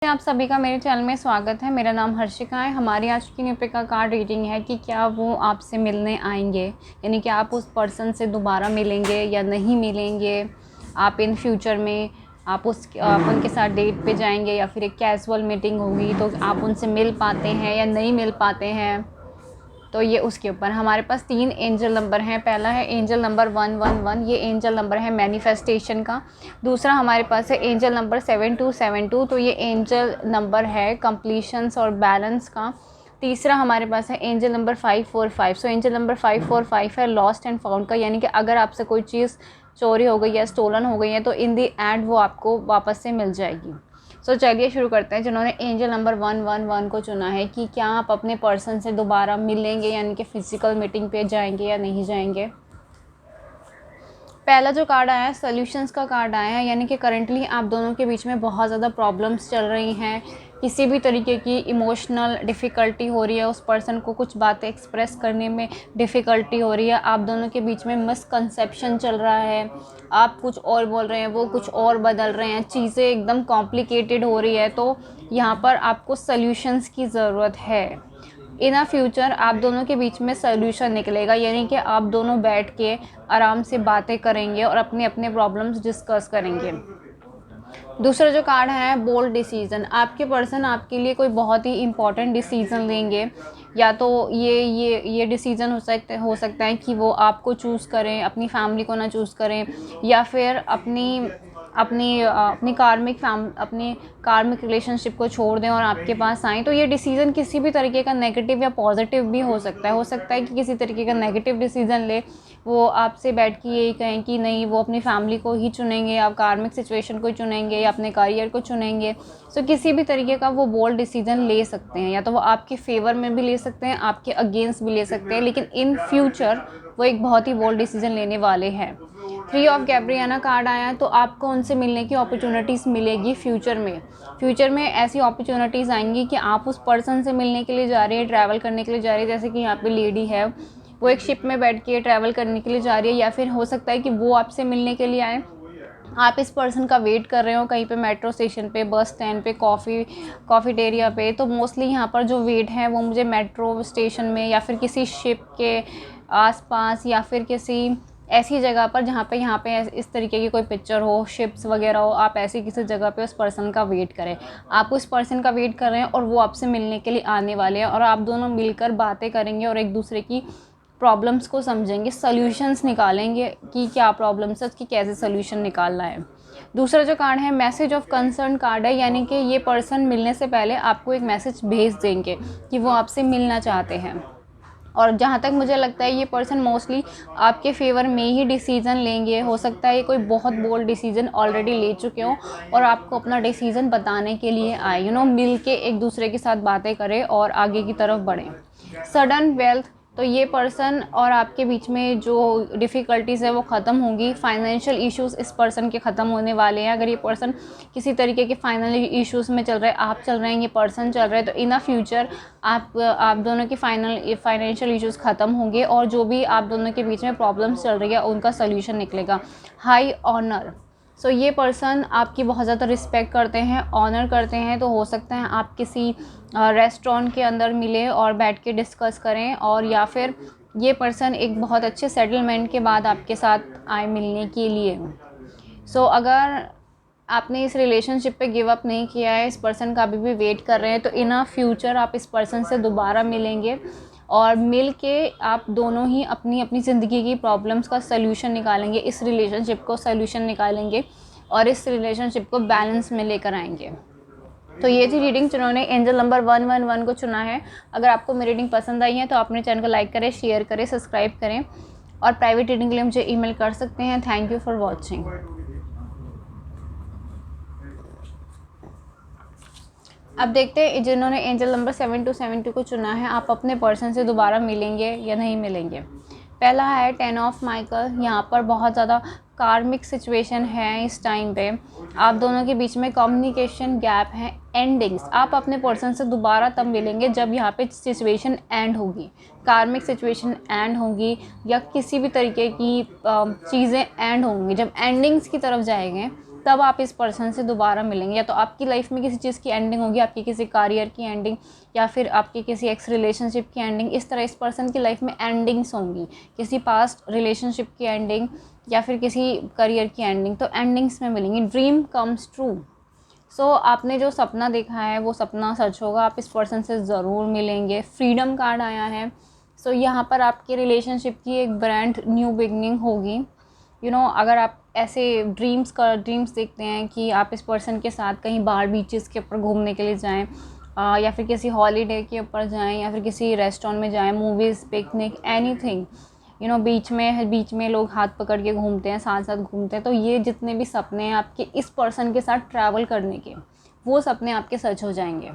आप सभी का मेरे चैनल में स्वागत है। मेरा नाम हर्षिका है। हमारी आज की न्यूपिक का कार्ड रीडिंग है कि क्या वो आपसे मिलने आएंगे, यानी कि आप उस पर्सन से दोबारा मिलेंगे या नहीं मिलेंगे। आप इन फ्यूचर में आप उनके साथ डेट पे जाएंगे या फिर एक कैजुअल मीटिंग होगी तो आप उनसे मिल पाते हैं या नहीं मिल पाते हैं। तो ये उसके ऊपर हमारे पास 3 एंजल नंबर हैं। पहला है एंजल नंबर 111, ये एंजल नंबर है मैनिफेस्टेशन का। दूसरा हमारे पास है एंजल नंबर 7272, तो ये एंजल नंबर है कंप्लीशंस और बैलेंस का। तीसरा हमारे पास है एंजल नंबर 545, सो एंजल नंबर 545 है लॉस्ट एंड फाउंड का, यानी कि अगर आपसे कोई चीज़ चोरी हो गई या स्टोलन हो गई है तो इन दी एंड वो आपको वापस से मिल जाएगी। सो चलिए शुरू करते हैं। जिन्होंने एंजल नंबर 111 को चुना है कि क्या आप अपने पर्सन से दोबारा मिलेंगे, यानी कि फ़िज़िकल मीटिंग पे जाएंगे या नहीं जाएंगे। पहला जो कार्ड आया है सॉल्यूशंस का कार्ड आया है, यानी कि करंटली आप दोनों के बीच में बहुत ज़्यादा प्रॉब्लम्स चल रही हैं। किसी भी तरीके की इमोशनल डिफ़िकल्टी हो रही है, उस पर्सन को कुछ बातें एक्सप्रेस करने में डिफ़िकल्टी हो रही है। आप दोनों के बीच में मिसकंसेप्शन चल रहा है, आप कुछ और बोल रहे हैं, वो कुछ और बदल रहे हैं, चीज़ें एकदम कॉम्प्लिकेटेड हो रही है। तो यहाँ पर आपको सॉल्यूशंस की ज़रूरत है। इन अ फ्यूचर आप दोनों के बीच में सॉल्यूशन निकलेगा, यानी कि आप दोनों बैठ के आराम से बातें करेंगे और अपने अपने प्रॉब्लम्स डिस्कस करेंगे। दूसरा जो कार्ड है बोल्ड डिसीजन, आपके पर्सन आपके लिए कोई बहुत ही इंपॉर्टेंट डिसीजन लेंगे। या तो ये डिसीजन हो सकता है कि वो आपको चूज़ करें, अपनी फैमिली को ना चूज़ करें, या फिर अपनी कार्मिक रिलेशनशिप को छोड़ दें और आपके पास आएँ। तो ये डिसीज़न किसी भी तरीके का नेगेटिव या पॉजिटिव भी हो सकता है। कि किसी तरीके का नेगेटिव डिसीज़न ले, वो आपसे बैठ के यही कहें कि नहीं, वो अपनी फैमिली को ही चुनेंगे, आप कार्मिक सिचुएशन को चुनेंगे या अपने करियर को चुनेंगे। सो किसी भी तरीके का वो बोल्ड डिसीजन ले सकते हैं, या तो वो आपके फेवर में भी ले सकते हैं, आपके अगेंस्ट भी ले सकते हैं, लेकिन इन फ्यूचर वो एक बहुत ही बोल्ड डिसीजन लेने वाले हैं। 3 ऑफ गैब्रियाना कार्ड आया, तो आपको उनसे मिलने की अपॉर्चुनिटीज़ मिलेगी फ्यूचर में ऐसी अपॉर्चुनिटीज़ आएंगी कि आप उस पर्सन से मिलने के लिए जा रहे हैं, ट्रैवल करने के लिए जा रहे हैं। जैसे कि यहाँ पे लेडी है, वो एक शिप में बैठ के ट्रैवल करने के लिए जा रही है, या फिर हो सकता है कि वो आपसे मिलने के लिए आए, आप इस पर्सन का वेट कर रहे हो कहीं पे मेट्रो स्टेशन पे, बस स्टैंड पे, कॉफ़ीटेरिया पे। तो मोस्टली यहाँ पर जो वेट है वो मुझे मेट्रो स्टेशन में या फिर किसी शिप के आसपास या फिर किसी ऐसी जगह पर जहाँ पे यहाँ पे इस तरीके की कोई पिक्चर हो, शिप्स वगैरह हो, आप ऐसी किसी जगह पे उस पर्सन का वेट करें। आप उस पर्सन का वेट कर रहे हैं और वो आपसे मिलने के लिए आने वाले हैं, और आप दोनों मिलकर बातें करेंगे और एक दूसरे की प्रॉब्लम्स को समझेंगे, सॉल्यूशंस निकालेंगे कि क्या प्रॉब्लम्स है, उसकी कैसे सॉल्यूशन निकालना है। दूसरा जो कार्ड है मैसेज ऑफ कंसर्न कार्ड है, यानी कि ये पर्सन मिलने से पहले आपको एक मैसेज भेज देंगे कि वो आपसे मिलना चाहते हैं। और जहाँ तक मुझे लगता है ये पर्सन मोस्टली आपके फेवर में ही डिसीज़न लेंगे। हो सकता है ये कोई बहुत बोल्ड डिसीज़न ऑलरेडी ले चुके हो और आपको अपना डिसीज़न बताने के लिए आए, मिल के एक दूसरे के साथ बातें करें और आगे की तरफ बढ़ें। सडन वेल्थ, तो ये पर्सन और आपके बीच में जो डिफ़िकल्टीज़ है वो ख़त्म होंगी। फाइनेंशियल इश्यूज़ इस पर्सन के ख़त्म होने वाले हैं। अगर ये पर्सन किसी तरीके के फाइनल इश्यूज़ में चल रहा है, आप चल रहे हैं, ये पर्सन चल रहा है, तो इन अ फ्यूचर आप दोनों के फाइनेंशियल इश्यूज़ ख़त्म होंगे और जो भी आप दोनों के बीच में प्रॉब्लम्स चल रही है उनका सोल्यूशन निकलेगा। हाई ऑनर, सो ये पर्सन आपकी बहुत ज़्यादा रिस्पेक्ट करते हैं, ऑनर करते हैं। तो हो सकता है आप किसी रेस्टोरेंट के अंदर मिले और बैठ के डिस्कस करें, और या फिर ये पर्सन एक बहुत अच्छे सेटलमेंट के बाद आपके साथ आए मिलने के लिए। सो अगर आपने इस रिलेशनशिप पे गिव अप नहीं किया है, इस पर्सन का अभी भी वेट कर रहे हैं, तो इन अ फ्यूचर आप इस पर्सन से दोबारा मिलेंगे और मिल के आप दोनों ही अपनी अपनी ज़िंदगी की प्रॉब्लम्स का सल्यूशन निकालेंगे, इस रिलेशनशिप को सल्यूशन निकालेंगे और इस रिलेशनशिप को बैलेंस में लेकर आएंगे। तो ये थी रीडिंग जिन्होंने एंजल नंबर 111 को चुना है। अगर आपको मेरी रीडिंग पसंद आई है तो अपने चैनल को लाइक करें, शेयर करें, सब्सक्राइब करें, और प्राइवेट रीडिंग के लिए मुझे ईमेल कर सकते हैं। Thank you for watching. अब देखते हैं जिन्होंने एंजल नंबर 7272 को चुना है, आप अपने पर्सन से दोबारा मिलेंगे या नहीं मिलेंगे। पहला है 10 ऑफ माइकल। यहाँ पर बहुत ज़्यादा कार्मिक सिचुएशन है इस टाइम पे। आप दोनों के बीच में कम्युनिकेशन गैप है, एंडिंग्स। आप अपने पर्सन से दोबारा तब मिलेंगे जब यहाँ पे सिचुएशन एंड होगी, कार्मिक सिचुएशन एंड होगी, या किसी भी तरीके की चीज़ें एंड होंगी। जब एंडिंग्स की तरफ जाएंगे तब आप इस पर्सन से दोबारा मिलेंगे। या तो आपकी लाइफ में किसी चीज़ की एंडिंग होगी, आपकी किसी करियर की एंडिंग, या फिर आपकी किसी एक्स रिलेशनशिप की एंडिंग। इस तरह इस पर्सन की लाइफ में एंडिंग्स होंगी, किसी पास्ट रिलेशनशिप की एंडिंग या फिर किसी करियर की एंडिंग, तो एंडिंग्स में मिलेंगी। Dream comes true. सो आपने जो सपना देखा है वो सपना सच होगा, आप इस पर्सन से ज़रूर मिलेंगे। फ्रीडम कार्ड आया है। सो यहाँ पर आपके रिलेशनशिप की एक ब्रांड न्यू बिगनिंग होगी। अगर आप ऐसे ड्रीम्स देखते हैं कि आप इस पर्सन के साथ कहीं बाहर बीचेस के ऊपर घूमने के लिए जाएं, या फिर किसी हॉलीडे के ऊपर जाएं, या फिर किसी रेस्टोरेंट में जाएं, मूवीज़, पिकनिक, एनीथिंग, बीच में लोग हाथ पकड़ के घूमते हैं, साथ साथ घूमते हैं। तो ये जितने भी सपने हैं आपके इस पर्सन के साथ ट्रैवल करने के, वो सपने आपके सच हो जाएंगे,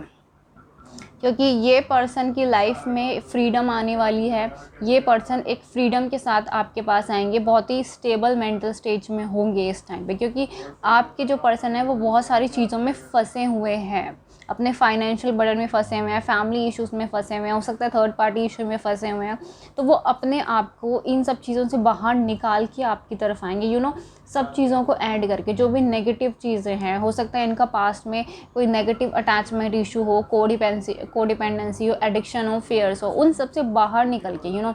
क्योंकि ये पर्सन की लाइफ में फ्रीडम आने वाली है। ये पर्सन एक फ्रीडम के साथ आपके पास आएंगे, बहुत ही स्टेबल मेंटल स्टेज में होंगे इस टाइम पे, क्योंकि आपके जो पर्सन है वो बहुत सारी चीज़ों में फंसे हुए हैं, अपने फाइनेंशियल बर्डन में फंसे हुए हैं, फैमिली इश्यूज़ में फंसे हुए हैं, हो सकता है थर्ड पार्टी इशू में फंसे हुए हैं। तो वो अपने आप को इन सब चीज़ों से बाहर निकाल के आपकी तरफ आएंगे, सब चीज़ों को ऐड करके। जो भी नेगेटिव चीज़ें हैं, हो सकता है इनका पास्ट में कोई नेगेटिव अटैचमेंट इशू हो, कोडिपेंडेंसी हो, एडिक्शन हो, फेयर्स हो, उन सब से बाहर निकल के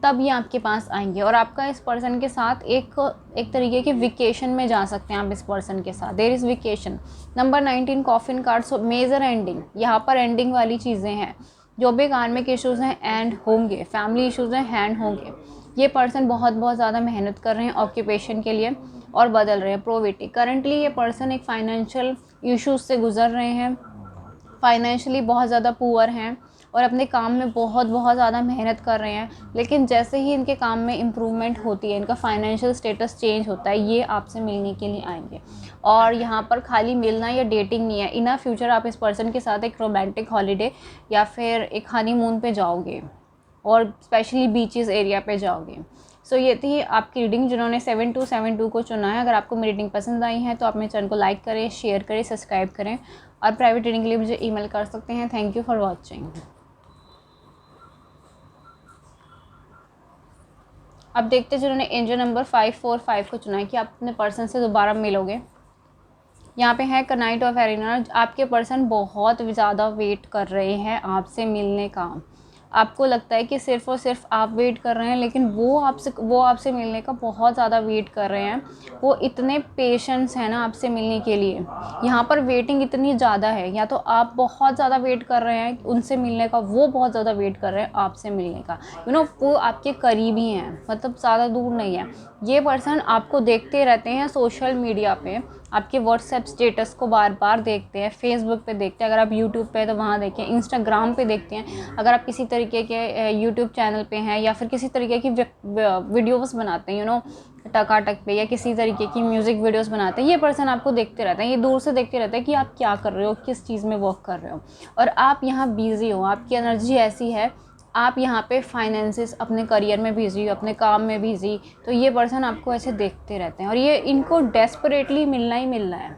तब ये आपके पास आएंगे। और आपका इस पर्सन के साथ एक तरीके के वेकेशन में जा सकते हैं आप इस पर्सन के साथ। There is vacation. Number 19 coffin cards, major ending. यहाँ पर एंडिंग वाली चीज़ें हैं। जो भी कार्मिक इश्यूज़ हैं एंड होंगे, फैमिली इश्यूज़ हैं हैंड होंगे। ये पर्सन बहुत ज़्यादा मेहनत कर रहे हैं ऑक्यूपेशन के लिए और बदल रहे हैं। प्रोविटी, करंटली ये पर्सन एक फाइनेंशियल इश्यूज़ से गुजर रहे हैं, फाइनेंशियली बहुत ज़्यादा पुअर हैं और अपने काम में बहुत ज़्यादा मेहनत कर रहे हैं। लेकिन जैसे ही इनके काम में इम्प्रूवमेंट होती है, इनका फाइनेंशियल स्टेटस चेंज होता है, ये आपसे मिलने के लिए आएंगे। और यहाँ पर खाली मिलना या डेटिंग नहीं है, इन अ फ्यूचर आप इस पर्सन के साथ एक रोमांटिक हॉलीडे या फिर एक हनीमून पे जाओगे और स्पेशली बीचेस एरिया पे जाओगे। सो ये थी आपकी रीडिंग जिन्होंने 7272 को चुना है। अगर आपको मेरी रीडिंग पसंद आई है तो आप मेरे चैनल को लाइक करें, शेयर करें, सब्सक्राइब करें और प्राइवेट रीडिंग के लिए मुझे ईमेल कर सकते हैं। Thank you for watching. अब देखते हैं जिन्होंने एंजल नंबर 545 को चुना है कि आप अपने पर्सन से दोबारा मिलोगे। यहाँ पे है नाइट ऑफ एरिना। आपके पर्सन बहुत ज़्यादा वेट कर रहे हैं आपसे मिलने का। आपको लगता है कि सिर्फ़ और सिर्फ आप वेट कर रहे हैं, लेकिन वो आपसे मिलने का बहुत ज़्यादा वेट कर रहे हैं। वो इतने पेशेंस हैं ना आपसे मिलने के लिए। यहाँ पर वेटिंग इतनी ज़्यादा है, या तो आप बहुत ज़्यादा वेट कर रहे हैं उनसे मिलने का, वो बहुत ज़्यादा वेट कर रहे हैं आपसे मिलने का। वो आपके करीब ही हैं, मतलब ज़्यादा दूर नहीं है। ये पर्सन आपको देखते रहते हैं सोशल मीडिया पे, आपके व्हाट्सएप स्टेटस को बार बार देखते हैं, फेसबुक पे देखते हैं, अगर आप यूट्यूब पे तो वहाँ देखें, इंस्टाग्राम पे देखते हैं, अगर आप किसी तरीके के यूट्यूब चैनल पे हैं या फिर किसी तरीके की वीडियोस बनाते हैं टकाटक पे, या किसी तरीके की म्यूज़िक वीडियोस बनाते हैं, ये पर्सन आपको देखते रहते हैं। ये दूर से देखते रहते हैं कि आप क्या कर रहे हो, किस चीज़ में वर्क कर रहे हो, और आप यहाँ बिज़ी हो। आपकी एनर्जी ऐसी है, आप यहाँ पे फाइनेंसेस, अपने करियर में बिज़ी, अपने काम में बिज़ी, तो ये पर्सन आपको ऐसे देखते रहते हैं और ये इनको डेस्परेटली मिलना ही मिलना है।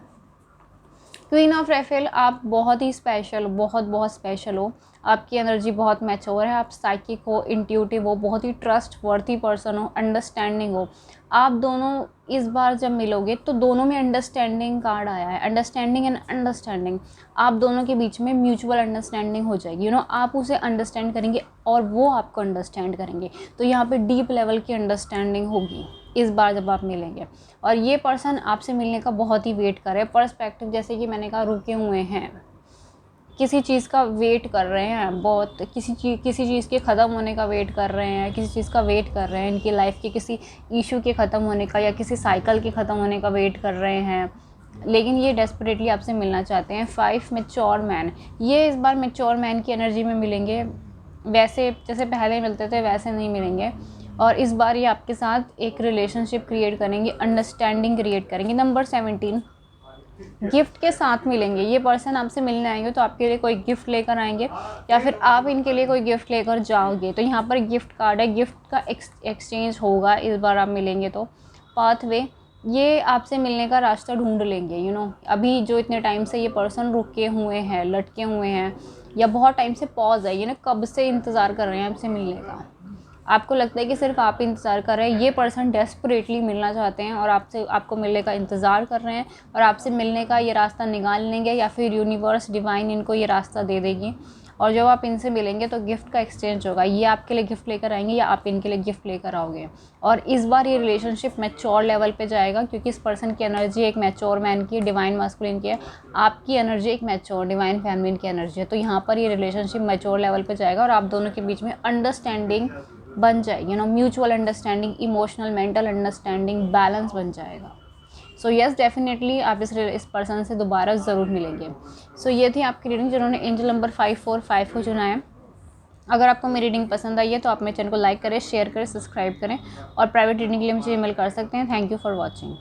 क्वीन ऑफ रेफेल, आप बहुत ही स्पेशल, बहुत स्पेशल हो। आपकी एनर्जी बहुत मैच्योर है, आप साइकिक हो, इंट्यूटिव हो, बहुत ही ट्रस्ट वर्थी पर्सन हो, अंडरस्टैंडिंग हो। आप दोनों इस बार जब मिलोगे तो दोनों में अंडरस्टैंडिंग कार्ड आया है, अंडरस्टैंडिंग एंड अंडरस्टैंडिंग। आप दोनों के बीच में म्यूचुअल अंडरस्टैंडिंग हो जाएगी। आप उसे अंडरस्टैंड करेंगे और वो आपको अंडरस्टैंड करेंगे। तो यहाँ पे डीप लेवल की अंडरस्टैंडिंग होगी इस बार जब आप मिलेंगे। और ये पर्सन आपसे मिलने का बहुत ही वेट कर रहे हैं। पर्सपेक्टिव, जैसे कि मैंने कहा, रुके हुए हैं, किसी चीज़ का वेट कर रहे हैं, बहुत किसी चीज़ के ख़त्म होने का वेट कर रहे हैं, किसी चीज़ का वेट कर रहे हैं, इनकी लाइफ के किसी इशू के ख़त्म होने का या किसी साइकिल के ख़त्म होने का वेट कर रहे हैं, लेकिन ये डेस्परेटली आपसे मिलना चाहते हैं। 5 मैच्योर मैन, ये इस बार मैच्योर मैन की एनर्जी में मिलेंगे। वैसे जैसे पहले मिलते थे वैसे नहीं मिलेंगे, और इस बार ये आपके साथ एक रिलेशनशिप क्रिएट करेंगे, अंडरस्टैंडिंग क्रिएट करेंगे। नंबर 17 गिफ्ट के साथ मिलेंगे। ये पर्सन आपसे मिलने आएंगे तो आपके लिए कोई गिफ्ट लेकर आएंगे या फिर आप इनके लिए कोई गिफ्ट लेकर जाओगे। तो यहाँ पर गिफ्ट कार्ड है, गिफ्ट का एक्सचेंज होगा इस बार आप मिलेंगे तो। पाथवे, ये आपसे मिलने का रास्ता ढूंढ लेंगे। अभी जो इतने टाइम से ये पर्सन रुके हुए हैं, लटके हुए हैं, या बहुत टाइम से पॉज है, कब से इंतज़ार कर रहे हैं आपसे मिलने का, आपको लगता है कि सिर्फ आप इंतज़ार कर रहे हैं, ये पर्सन डेस्परेटली मिलना चाहते हैं और आपको मिलने का इंतज़ार कर रहे हैं और आपसे मिलने का ये रास्ता निकाल लेंगे या फिर यूनिवर्स डिवाइन इनको ये रास्ता दे देगी। और जब आप इनसे मिलेंगे तो गिफ्ट का एक्सचेंज होगा, ये आपके लिए गिफ्ट लेकर आएंगे या आप इनके लिए गिफ्ट लेकर आओगे। और इस बार ये रिलेशनशिप मैच्योर लेवल पे जाएगा, क्योंकि इस पर्सन की एनर्जी एक मैच्योर मैन की, डिवाइन मास्कुलिन की है, आपकी एनर्जी एक मैच्योर डिवाइन फेमिनिन की एनर्जी है। तो यहाँ पर ये रिलेशनशिप मैच्योर लेवल पे जाएगा और आप दोनों के बीच में अंडरस्टैंडिंग बन जाएगी, mutual understanding, emotional mental understanding, balance बन जाएगा। सो येस, डेफिनेटली आप इस पर्सन से दोबारा ज़रूर मिलेंगे। सो ये थी आपकी रीडिंग जिन्होंने एंजल नंबर 545 को चुना है। अगर आपको मेरी रीडिंग पसंद आई है तो आप मेरे चैनल को लाइक करें, शेयर करें, सब्सक्राइब करें और प्राइवेट रीडिंग के लिए मुझे ईमेल कर सकते हैं। Thank you for watching.